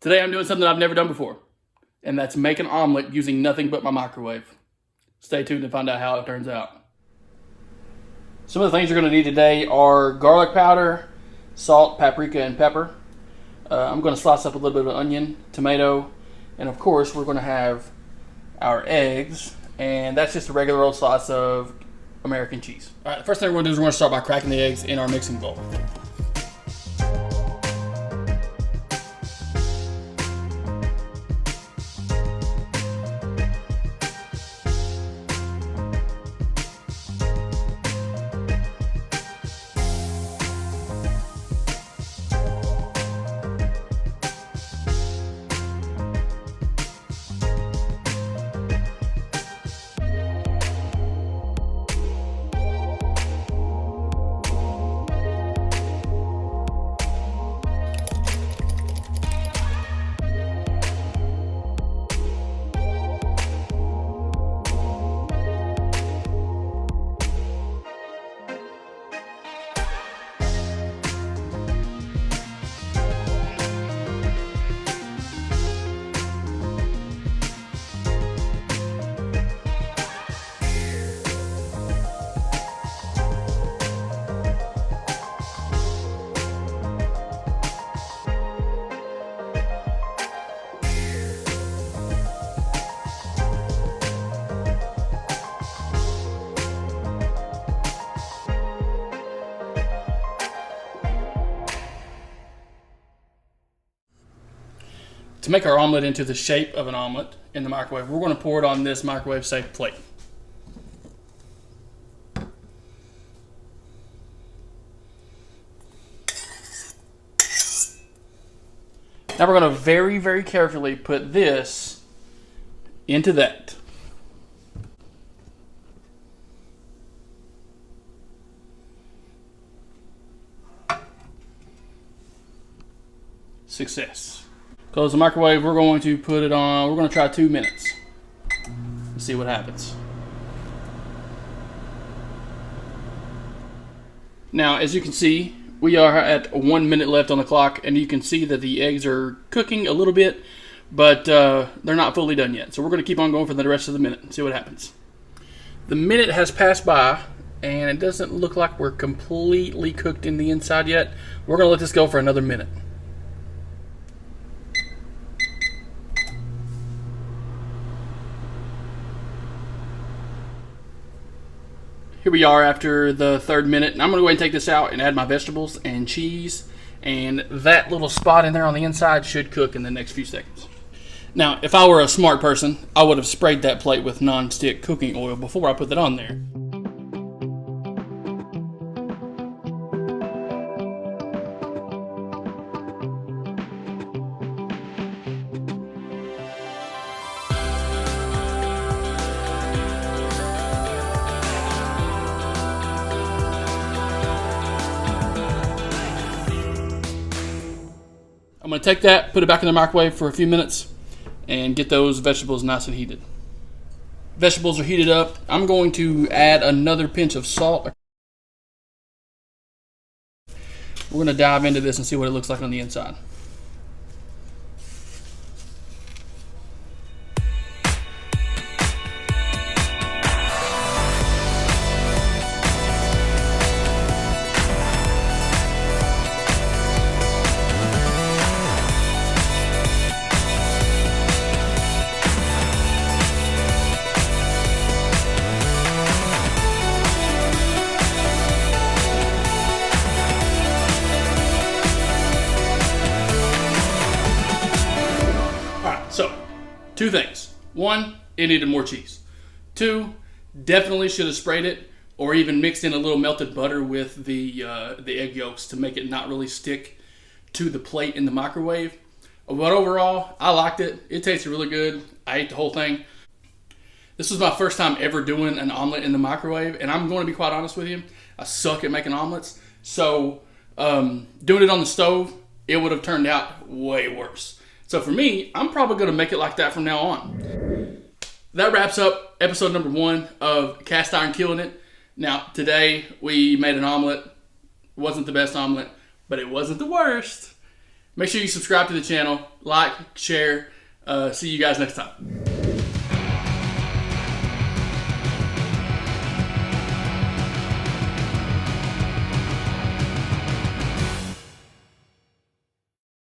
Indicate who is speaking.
Speaker 1: Today I'm doing something I've never done before, and that's make an omelet using nothing but my microwave. Stay tuned to find out how it turns out. Some of the things you're going to need today are garlic powder, salt, paprika, and pepper. I'm going to slice up a little bit of onion, tomato, and of course we're going to have our eggs, and that's just a regular old slice of American cheese. All right, the first thing we're going to do is we're going to start by cracking the eggs in our mixing bowl. To make our omelet into the shape of an omelet in the microwave, we're going to pour it on this microwave-safe plate. Now we're going to very, very carefully put this into that. Success. Close the microwave. We're going to put it on, we're going to try 2 minutes and see what happens. Now, as you can see, we are at 1 minute left on the clock, and you can see that the eggs are cooking a little bit, but they're not fully done yet. So we're going to keep on going for the rest of the minute and see what happens. The minute has passed by, and it doesn't look like we're completely cooked in the inside yet. We're going to let this go for another minute. Here we are after the 3rd minute, and I'm going to go ahead and take this out and add my vegetables and cheese, and that little spot in there on the inside should cook in the next few seconds. Now, if I were a smart person, I would have sprayed that plate with non-stick cooking oil before I put that on there. I'm going to take that, put it back in the microwave for a few minutes, and get those vegetables nice and heated. Vegetables are heated up. I'm going to add another pinch of salt. We're going to dive into this and see what it looks like on the inside. So, 2 things. 1, it needed more cheese. 2, definitely should have sprayed it or even mixed in a little melted butter with the egg yolks to make it not really stick to the plate in the microwave. But overall, I liked it. It tasted really good. I ate the whole thing. This was my first time ever doing an omelet in the microwave, and I'm going to be quite honest with you, I suck at making omelets. So, doing it on the stove, it would have turned out way worse. So for me, I'm probably going to make it like that from now on. That wraps up episode number 1 of Cast Iron Killing It. Now, today we made an omelet. It wasn't the best omelet, but it wasn't the worst. Make sure you subscribe to the channel, like, share. See you guys next time.